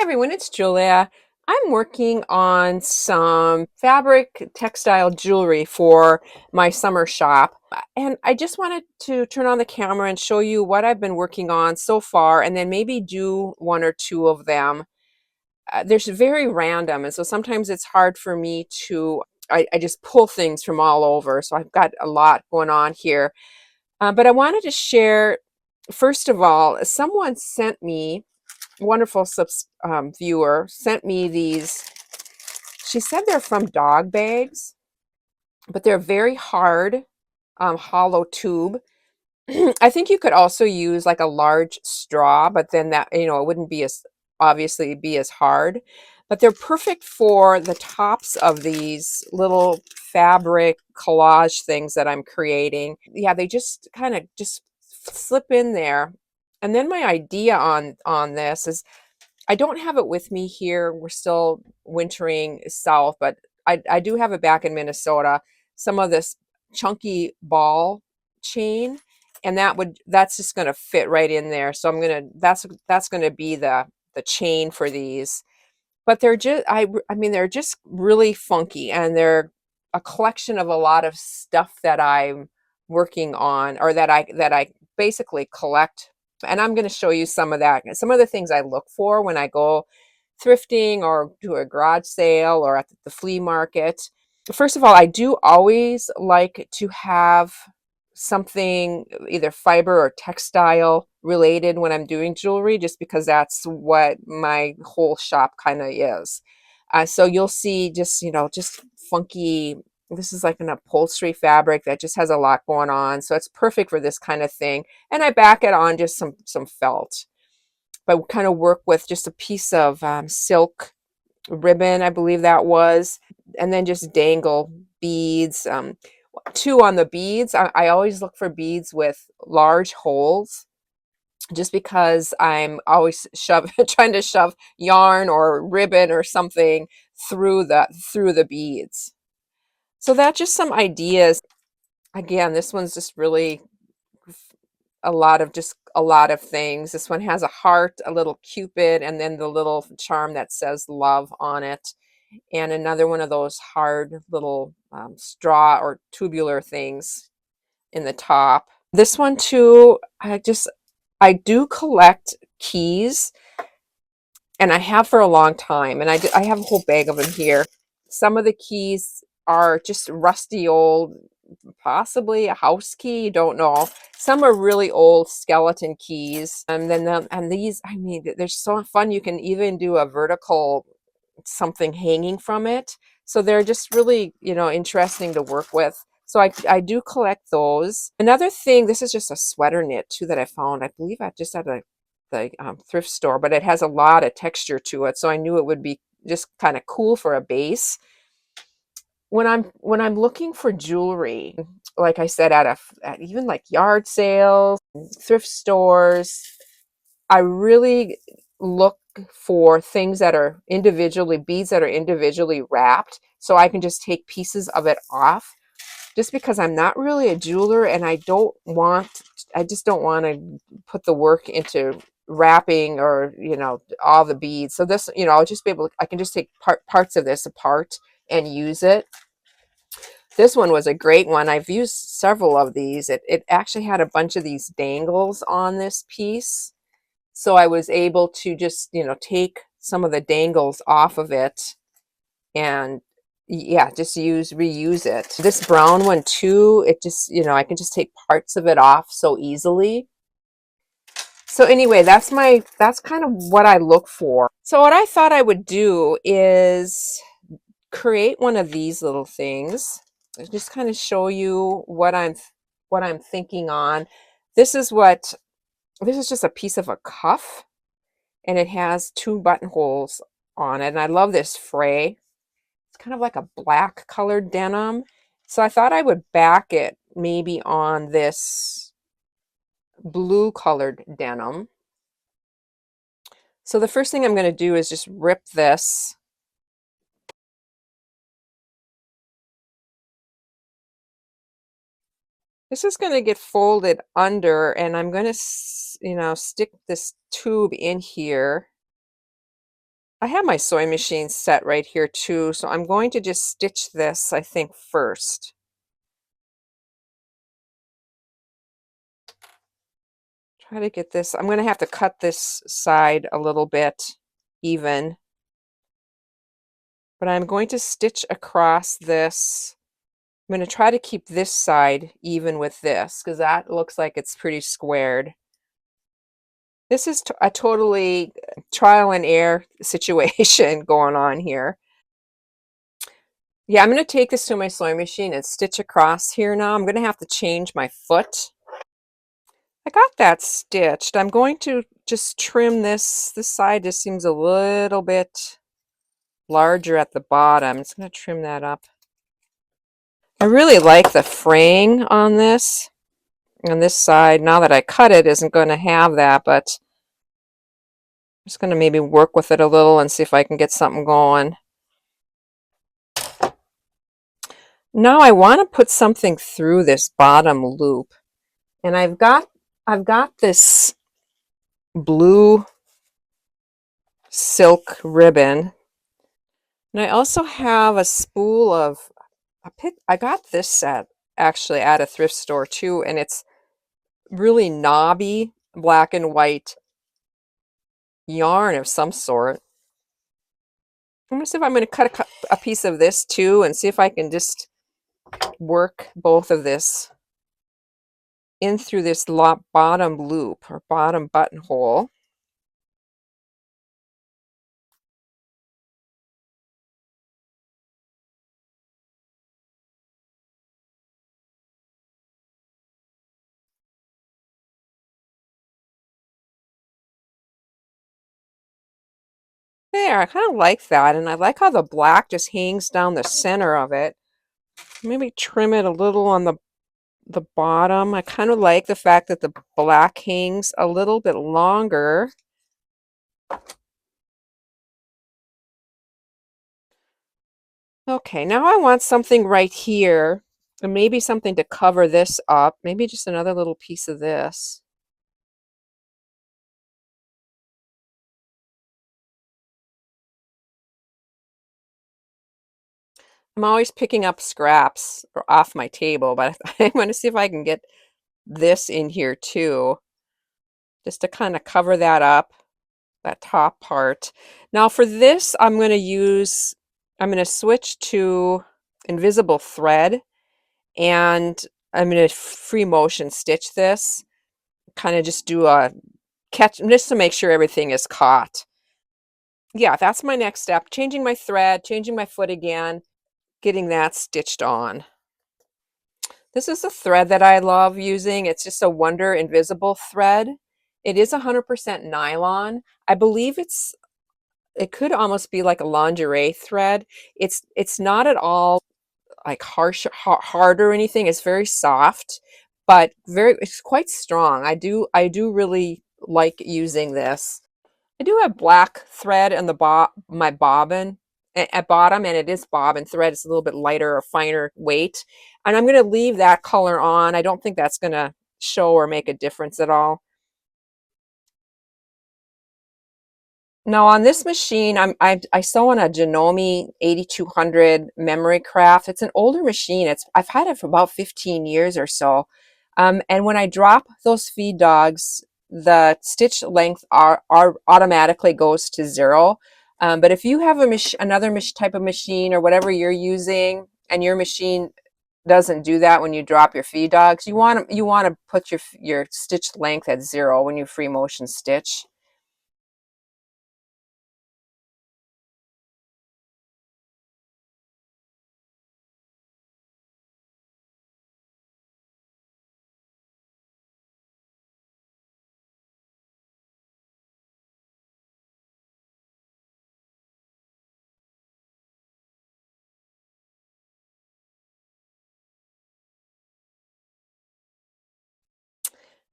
everyone, it's Julia. I'm working on some fabric textile jewelry for my summer shop. And I just wanted to turn on the camera and show you what I've been working on so far, and then maybe do one or two of them. They're very random, and so sometimes it's hard for me to, I just pull things from all over. So I've got a lot going on here. But I wanted to share, first of all, someone sent me wonderful viewer sent me these. She said they're from dog bags, but they're very hard, hollow tube. I think you could also use like a large straw, but then that, it wouldn't be as obviously be as hard. But they're perfect for the tops of these little fabric collage things that I'm creating. Yeah, they just kind of just slip in there. And then my idea on this is, I don't have it with me here. We're still wintering south, but I do have it back in Minnesota. Some of this chunky ball chain, and that's just gonna fit right in there. So that's gonna be the chain for these. But they're just I mean they're just really funky, and they're a collection of a lot of stuff that I'm working on, or that I basically collect. And I'm going to show you some of that. Some of the things I look for when I go thrifting or to a garage sale or at the flea market. First of all, I do always like to have something either fiber or textile related when I'm doing jewelry, just because that's what my whole shop kind of is. So you'll see just funky. This is like an upholstery fabric that just has a lot going on. So it's perfect for this kind of thing. And I back it on just some felt, but kind of work with just a piece of silk ribbon, I believe that was, and then just dangle beads. Two on the beads. I always look for beads with large holes, just because I'm always trying to shove yarn or ribbon or something through the beads. So that's just some ideas. Again, this one's just really a lot of things. This one has a heart, a little cupid, and then the little charm that says love on it. And another one of those hard little straw or tubular things in the top. This one too, I do collect keys, and I have for a long time, and I have a whole bag of them here. Some of the keys are just rusty old, possibly a house key, you don't know. Some are really old skeleton keys, and and these, I mean, they're so fun. You can even do a vertical something hanging from it. So they're just really, interesting to work with. So I do collect those. Another thing, this is just a sweater knit too that I found. I believe I just at the thrift store, but it has a lot of texture to it. So I knew it would be just kind of cool for a base. When I'm looking for jewelry, like I said, at even like yard sales, thrift stores, I really look for things that are beads that are individually wrapped, so I can just take pieces of it off, just because I'm not really a jeweler, and I just don't want to put the work into wrapping, or all the beads. So this, I'll just I can just take parts of this apart and use it. This one was a great one. I've used several of these. It actually had a bunch of these dangles on this piece. So I was able to just, take some of the dangles off of it, and yeah, just reuse it. This brown one too, it just, I can just take parts of it off so easily. So anyway, that's kind of what I look for. So what I thought I would do is create one of these little things. Just kind of show you what I'm thinking on. This is just a piece of a cuff, and it has two buttonholes on it. And I love this fray. It's kind of like a black colored denim. So I thought I would back it maybe on this blue colored denim. So the first thing I'm going to do is just rip this. This is going to get folded under, and I'm going to, stick this tube in here. I have my sewing machine set right here too, so I'm going to just stitch this, I think, first. Try to get this. I'm going to have to cut this side a little bit even, but I'm going to stitch across this. I'm going to try to keep this side even with this because that looks like it's pretty squared. This is a totally trial and error situation going on here. Yeah, I'm going to take this to my sewing machine and stitch across here now. I'm going to have to change my foot. I got that stitched. I'm going to just trim this. This side just seems a little bit larger at the bottom. I'm just going to trim that up. I really like the fraying on this. On this side, now that I cut it, isn't going to have that, but I'm just going to maybe work with it a little and see if I can get something going. Now I want to put something through this bottom loop. And I've got this blue silk ribbon. And I also have a spool of I got this set actually at a thrift store too, and it's really knobby black and white yarn of some sort. I'm gonna see if I'm gonna cut a piece of this too and see if I can just work both of this in through this bottom loop or bottom buttonhole. There, I kind of like that, and I like how the black just hangs down the center of it. Maybe trim it a little on the bottom. I kind of like the fact that the black hangs a little bit longer. Okay, now I want something right here, and maybe something to cover this up. Maybe just another little piece of this. I'm always picking up scraps off my table, but I want to see if I can get this in here too, just to kind of cover that up, that top part. Now for this, I'm going to switch to invisible thread, and I'm going to free motion stitch this, kind of just do a catch, just to make sure everything is caught. Yeah, that's my next step, changing my thread, changing my foot again, getting that stitched on. This is a thread that I love using. It's just a Wonder Invisible thread. It is 100% nylon. I believe it could almost be like a lingerie thread. It's not at all like hard or anything. It's very soft, but it's quite strong. I do really like using this. I do have black thread on the my bobbin at bottom, and it is bobbin thread. It's a little bit lighter or finer weight. And I'm going to leave that color on. I don't think that's going to show or make a difference at all. Now on this machine, I sew on a Janome 8200 memory craft. It's an older machine. I've had it for about 15 years or so. And when I drop those feed dogs, the stitch length are automatically goes to 0. But if you have another type of machine or whatever you're using, and your machine doesn't do that when you drop your feed dogs, you want to put your stitch length at 0 when you free motion stitch.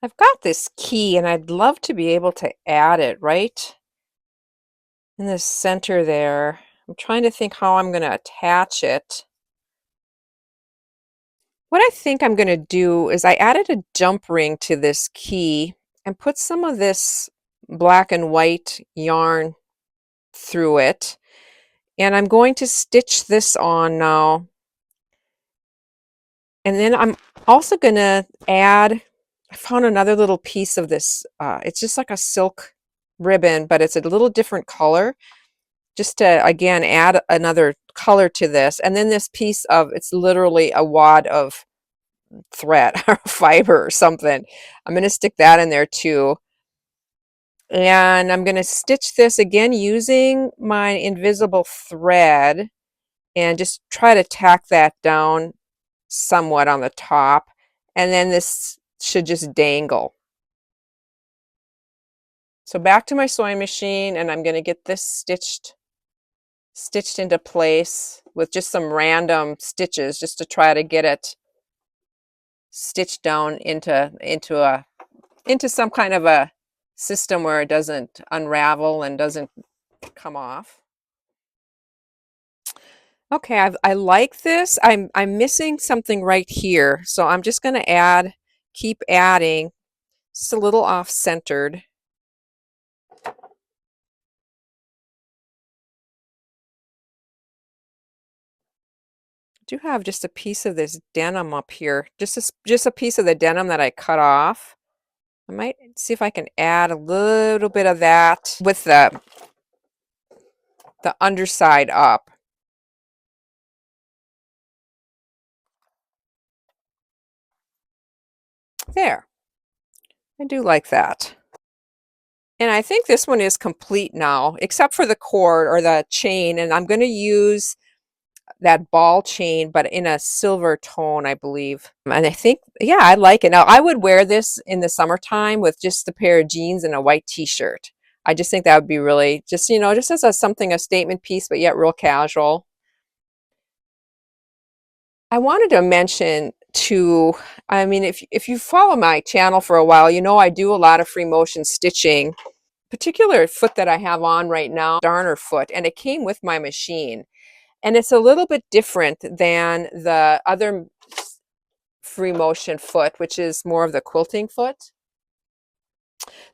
I've got this key and I'd love to be able to add it right in the center there. I'm trying to think how I'm going to attach it. What I think I'm going to do is I added a jump ring to this key and put some of this black and white yarn through it. And I'm going to stitch this on now. And then I'm also going to add, I found another little piece of this. It's just like a silk ribbon, but it's a little different color. Just to, again, add another color to this. And then this piece of, it's literally a wad of thread or fiber or something. I'm going to stick that in there too. And I'm going to stitch this again using my invisible thread and just try to tack that down somewhat on the top. And then this should just dangle. So back to my sewing machine, and I'm going to get this stitched into place with just some random stitches just to try to get it stitched down into some kind of a system where it doesn't unravel and doesn't come off. Okay, I like this. I'm missing something right here, so I'm just going to keep adding, just a little off-centered. Do have just a piece of this denim up here, just a piece of the denim that I cut off. I might see if I can add a little bit of that with the underside up. There. I do like that. And I think this one is complete now, except for the cord or the chain. And I'm going to use that ball chain, but in a silver tone, I believe. And I think, yeah, I like it. Now, I would wear this in the summertime with just a pair of jeans and a white t-shirt. I just think that would be really just, just as a statement piece, but yet real casual. I wanted to mention too, I mean, if you follow my channel for a while, I do a lot of free motion stitching. Particular foot that I have on right now, darner foot, and it came with my machine. And it's a little bit different than the other free motion foot, which is more of the quilting foot.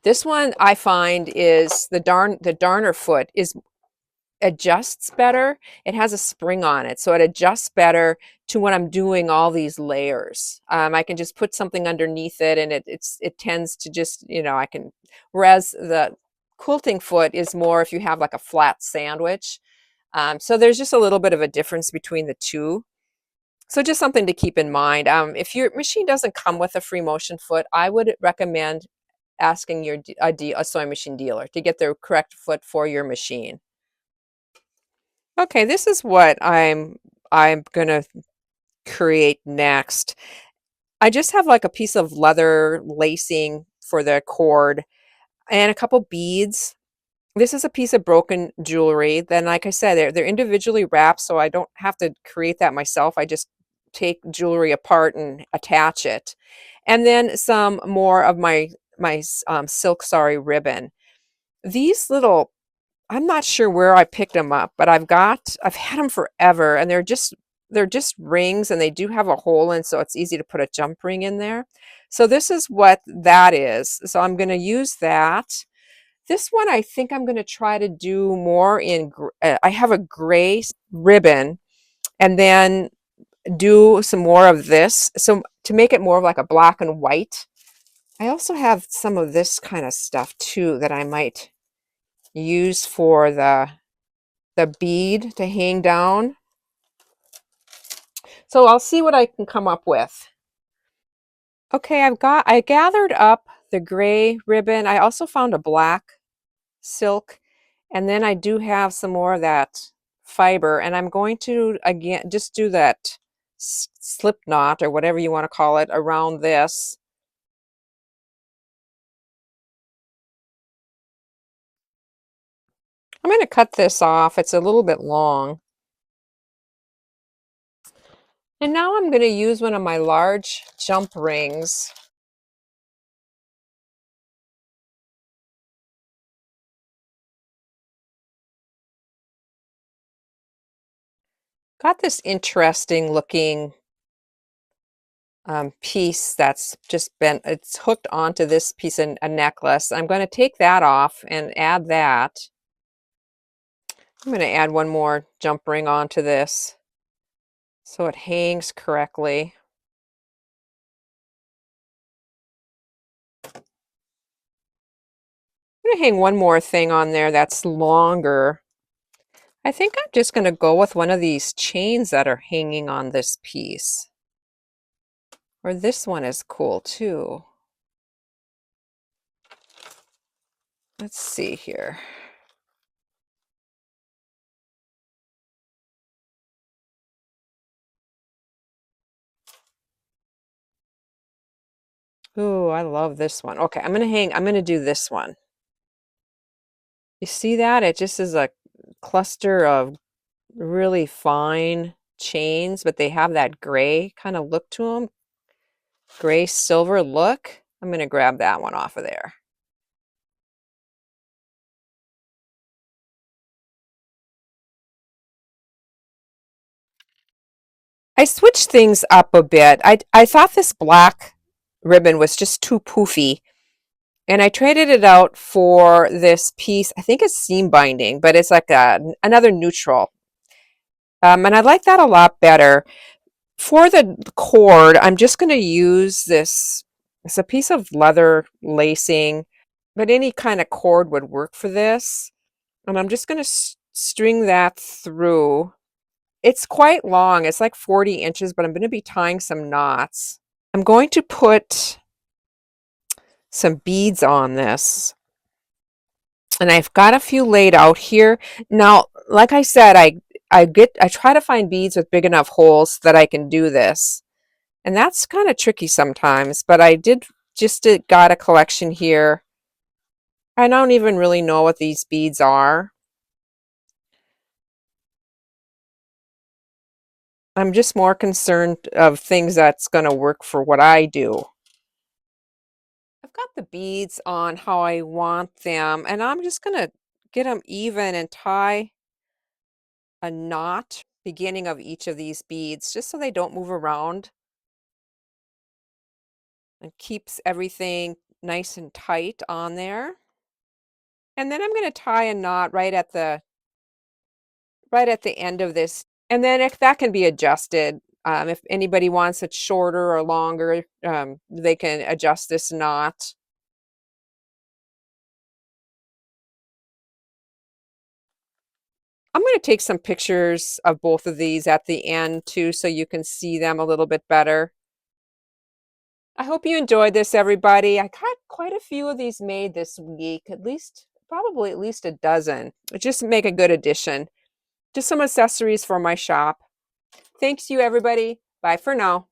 This one I find is the darner foot adjusts better. It has a spring on it, so it adjusts better to when I'm doing all these layers. I can just put something underneath it, and it tends to just, I can. Whereas the quilting foot is more if you have like a flat sandwich. So there's just a little bit of a difference between the two. So just something to keep in mind. If your machine doesn't come with a free motion foot, I would recommend asking a sewing machine dealer to get the correct foot for your machine. Okay, this is what I'm gonna create next. I just have like a piece of leather lacing for the cord and a couple beads. This is a piece of broken jewelry. Then, like I said, they're individually wrapped, so I don't have to create that myself. I just take jewelry apart and attach it. And then some more of my silk sari ribbon. These little, I'm not sure where I picked them up, but I've had them forever, and they're just rings, and they do have a hole in, so it's easy to put a jump ring in there. So this is what that is. So I'm going to use that. This one, I think I'm going to try to do more I have a gray ribbon, and then do some more of this. So to make it more of like a black and white. I also have some of this kind of stuff too that I might use for the bead to hang down. So I'll see what I can come up with. Okay, I gathered up the gray ribbon. I also found a black silk, and then I do have some more of that fiber, and I'm going to again just do that slip knot or whatever you want to call it around this. I'm going to cut this off. It's a little bit long. And now I'm going to use one of my large jump rings. Got this interesting looking piece that's it's hooked onto this piece of a necklace. I'm going to take that off and add that. I'm going to add one more jump ring onto this so it hangs correctly. I'm going to hang one more thing on there that's longer. I think I'm just going to go with one of these chains that are hanging on this piece. Or this one is cool too. Let's see here. Ooh, I love this one. Okay, I'm going to do this one. You see that? It just is a cluster of really fine chains, but they have that gray kind of look to them. Gray silver look. I'm going to grab that one off of there. I switched things up a bit. I thought this black ribbon was just too poofy, and I traded it out for this piece. I think it's seam binding, but it's like another neutral. And I like that a lot better. For the cord, I'm just going to use this. It's a piece of leather lacing, but any kind of cord would work for this. And I'm just going to string that through. It's quite long. It's like 40 inches, but I'm going to be tying some knots. I'm going to put some beads on this. And I've got a few laid out here. Now, like I said, I try to find beads with big enough holes so that I can do this. And that's kind of tricky sometimes, but I did just got a collection here. I don't even really know what these beads are. I'm just more concerned of things that's going to work for what I do. I've got the beads on how I want them, and I'm just going to get them even and tie a knot beginning of each of these beads just so they don't move around and keeps everything nice and tight on there. And then I'm going to tie a knot right at the end of this. And then if that can be adjusted, if anybody wants it shorter or longer, they can adjust this knot. I'm going to take some pictures of both of these at the end too, so you can see them a little bit better. I hope you enjoyed this, everybody. I got quite a few of these made this week, probably at least a dozen. Just make a good addition. Just some accessories for my shop. Thanks you, everybody. Bye for now.